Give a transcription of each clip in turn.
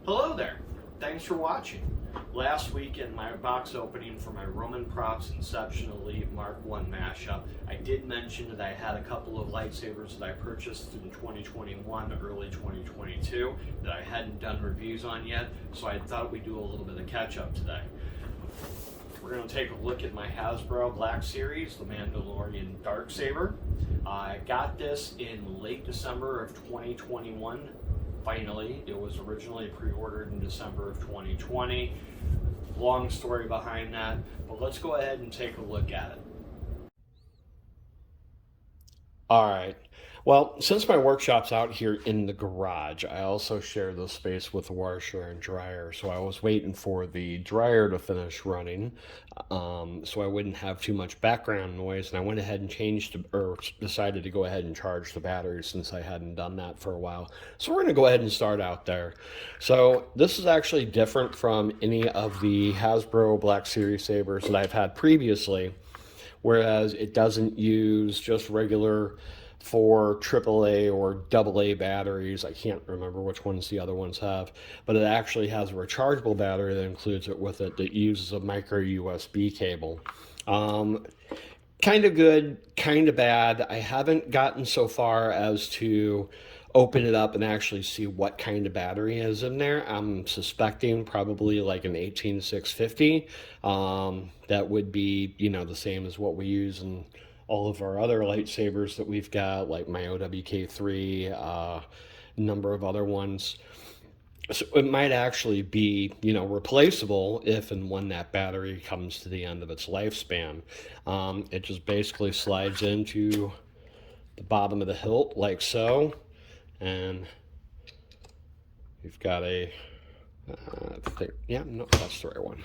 Hello there. Thanks for watching. Last week in my box opening for my Roman Props Inception Elite Mark I mashup, I did mention that I had a couple of lightsabers that I purchased in 2021, early 2022, that I hadn't done reviews on yet, so I thought we'd do a little bit of catch up today. We're going to take a look at my Hasbro Black Series, the Mandalorian Darksaber. I got this in late December of 2021. Finally, it was originally pre-ordered in December of 2020. Long story behind that, but let's go ahead and take a look at it. All right. Well, since my workshop's out here in the garage, I also share the space with the washer and dryer. So I was waiting for the dryer to finish running, so I wouldn't have too much background noise. And I went ahead and decided to go ahead and charge the battery since I hadn't done that for a while. So we're going to go ahead and start out there. So this is actually different from any of the Hasbro Black Series sabers that I've had previously, whereas it doesn't use just regular for AAA or AA batteries. I can't remember which ones the other ones have, but it actually has a rechargeable battery that includes it with it that uses a micro USB cable. Kind of good, kind of bad. I haven't gotten so far as to open it up and actually see what kind of battery is in there. I'm suspecting probably like an 18650. That would be, the same as what we use in all of our other lightsabers that we've got, like my OWK3, a number of other ones. So it might actually be, replaceable if and when that battery comes to the end of its lifespan. It just basically slides into the bottom of the hilt like so, and you've got a, no, that's the right one.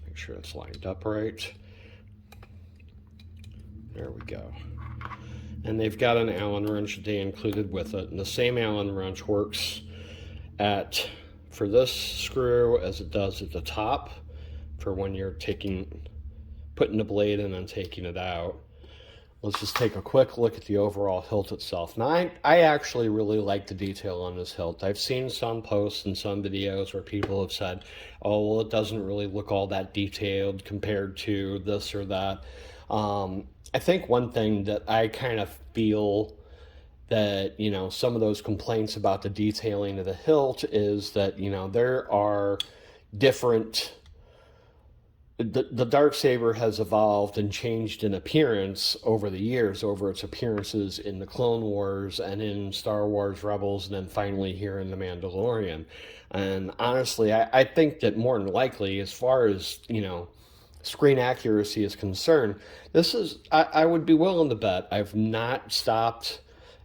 Make sure it's lined up right. There we go. And they've got an Allen wrench that they included with it. And the same Allen wrench works for this screw as it does at the top for when you're putting the blade in and taking it out. Let's just take a quick look at the overall hilt itself. Now, I actually really like the detail on this hilt. I've seen some posts and some videos where people have said, oh, well, it doesn't really look all that detailed compared to this or that. I think one thing that I kind of feel that, some of those complaints about the detailing of the hilt is that, there are different... The Darksaber has evolved and changed in appearance over the years, over its appearances in the Clone Wars and in Star Wars Rebels, and then finally here in The Mandalorian. And honestly, I think that more than likely, as far as, screen accuracy is concerned, I would be willing to bet I've not stopped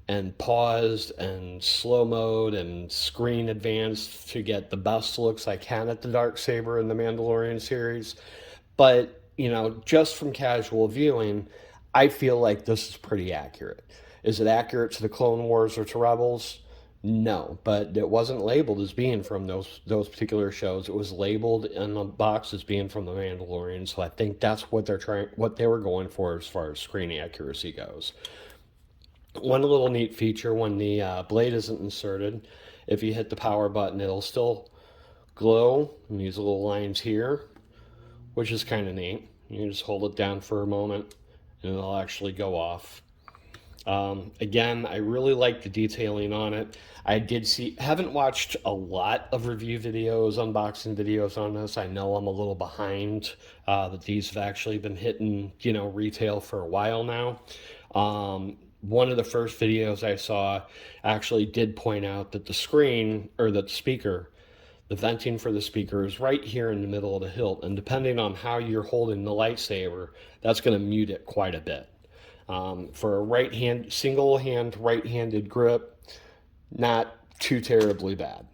and paused and slow mode and screen advanced to get the best looks I can at the Darksaber in the Mandalorian series. But, just from casual viewing, I feel like this is pretty accurate. Is it accurate to the Clone Wars or to Rebels? No, but it wasn't labeled as being from those particular shows. It was labeled in the box as being from The Mandalorian, so I think that's what they were going for as far as screen accuracy goes. One little neat feature, when the blade isn't inserted, if you hit the power button, it'll still glow in these little lines here, which is kind of neat. You can just hold it down for a moment, and it'll actually go off. Again, I really like the detailing on it. Haven't watched a lot of review videos, unboxing videos on this. I know I'm a little behind, that these have actually been hitting, retail for a while now. One of the first videos I saw actually did point out that the venting for the speaker is right here in the middle of the hilt, and depending on how you're holding the lightsaber, that's going to mute it quite a bit. For a single-hand right-handed grip, not too terribly bad.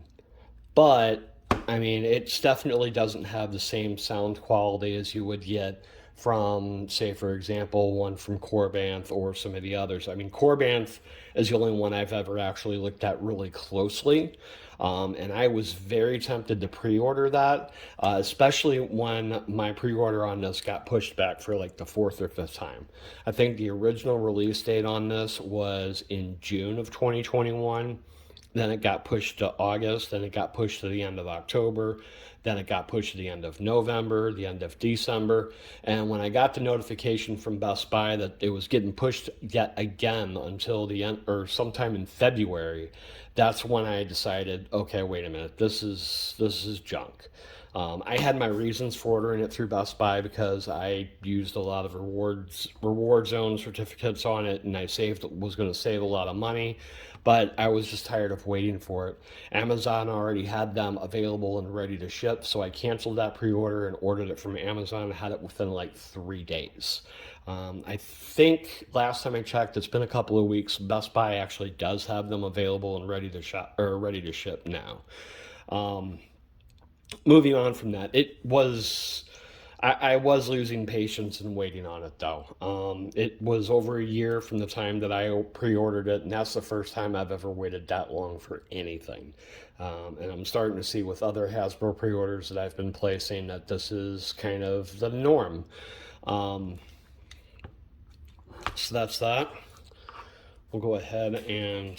But, it definitely doesn't have the same sound quality as you would get from, say, for example, one from Corbanth or some of the others. Corbanth is the only one I've ever actually looked at really closely. And I was very tempted to pre-order that, especially when my pre-order on this got pushed back for like the 4th or 5th time. I think the original release date on this was in June of 2021. then it got pushed to August, then it got pushed to the end of October, then it got pushed to the end of November, the end of December. And when I got the notification from Best Buy that it was getting pushed yet again until the end, or sometime in February, that's when I decided, okay, wait a minute, this is junk. I had my reasons for ordering it through Best Buy because I used a lot of reward zone certificates on it, and I was going to save a lot of money, but I was just tired of waiting for it. Amazon already had them available and ready to ship, so I canceled that pre-order and ordered it from Amazon and had it within like 3 days. I think last time I checked, it's been a couple of weeks. Best Buy actually does have them available and ready to shop or ready to ship now. Moving on from that, I was losing patience and waiting on it though. It was over a year from the time that I pre-ordered it, and that's the first time I've ever waited that long for anything. And I'm starting to see with other Hasbro pre-orders that I've been placing that this is kind of the norm. So that's that. We'll go ahead and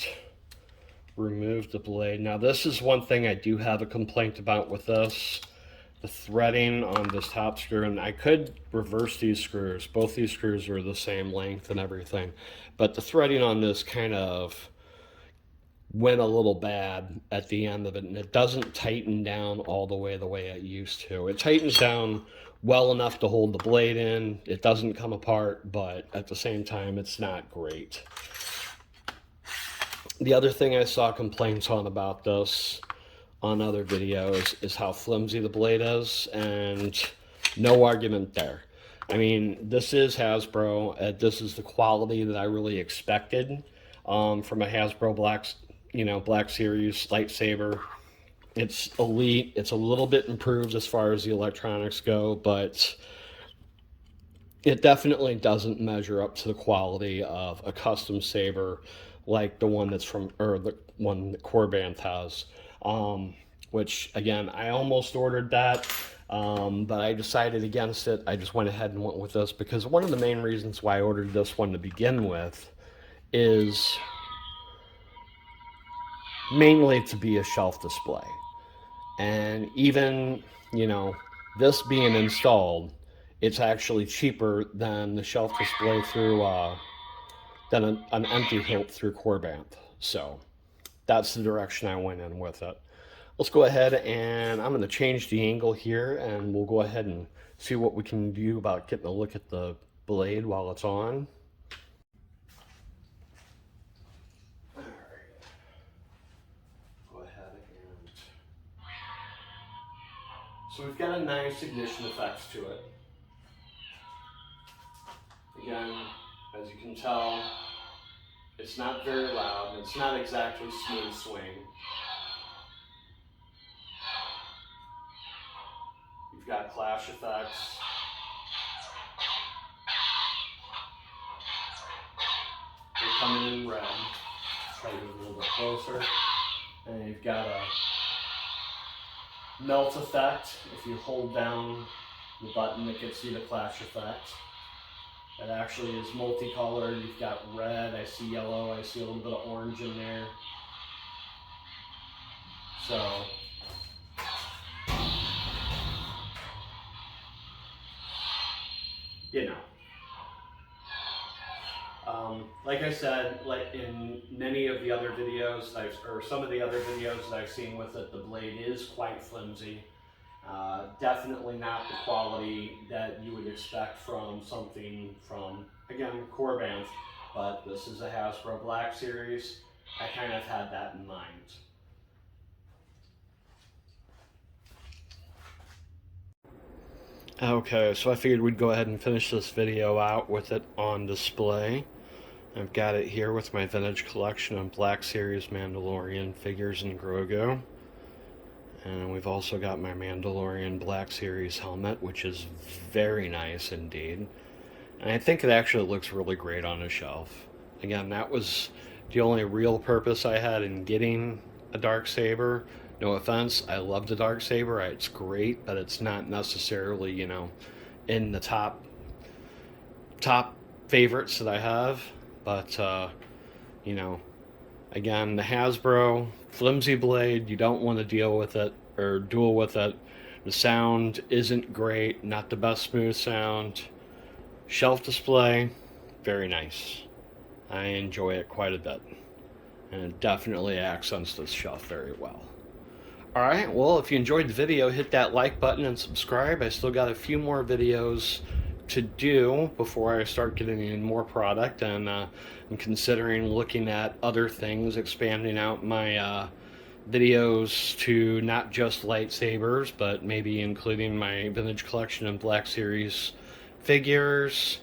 remove the blade. Now this is one thing I do have a complaint about with this. The threading on this top screw, and I could reverse these screws. Both these screws are the same length and everything, but the threading on this kind of went a little bad at the end of it, and it doesn't tighten down all the way it used to. It tightens down well enough to hold the blade in. It doesn't come apart, but at the same time, it's not great. The other thing I saw complaints on about this on other videos is how flimsy the blade is, and no argument there. I mean, this is Hasbro. This is the quality that I really expected from a Hasbro Black Series lightsaber. It's elite. It's a little bit improved as far as the electronics go, but it definitely doesn't measure up to the quality of a custom saber like the one that's the one that Corbanth has. Which again, I almost ordered that, but I decided against it. I just went ahead and went with this because one of the main reasons why I ordered this one to begin with is mainly to be a shelf display. And even, this being installed, it's actually cheaper than the shelf display through, than an empty hilt through Corbanth. So that's the direction I went in with it. Let's go ahead and I'm going to change the angle here, and we'll go ahead and see what we can do about getting a look at the blade while it's on. All right. Go ahead and... So we've got a nice ignition effect to it. Again, as you can tell, it's not very loud. It's not exactly smooth swing. You've got clash effects. They're coming in red. Try to get a little bit closer. And you've got a melt effect. If you hold down the button, it gets you the clash effect. It actually is multicolored. You've got red, I see yellow, I see a little bit of orange in there. So, like I said, like in many of the other videos, or some of the other videos that I've seen with it, the blade is quite flimsy. Definitely not the quality that you would expect from something from, again, Corbanth, but this is a Hasbro Black Series. I kind of had that in mind. Okay, so I figured we'd go ahead and finish this video out with it on display. I've got it here with my vintage collection of Black Series Mandalorian figures and Grogu. And we've also got my Mandalorian Black Series helmet, which is very nice indeed. And I think it actually looks really great on a shelf. Again, that was the only real purpose I had in getting a Darksaber. No offense, I love the Darksaber. It's great, but it's not necessarily, in the top favorites that I have. But, Again, the Hasbro flimsy blade, you don't want to deal with it or duel with it. The sound isn't great, not the best smooth sound. Shelf display, very nice. I enjoy it quite a bit, and it definitely accents this shelf very well. Alright, well, if you enjoyed the video, hit that like button and subscribe. I still got a few more videos to do before I start getting in more product, and I'm considering looking at other things, expanding out my videos to not just lightsabers, but maybe including my vintage collection and Black Series figures,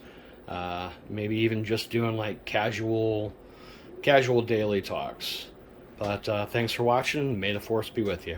maybe even just doing like casual daily talks. But thanks for watching. May the Force be with you.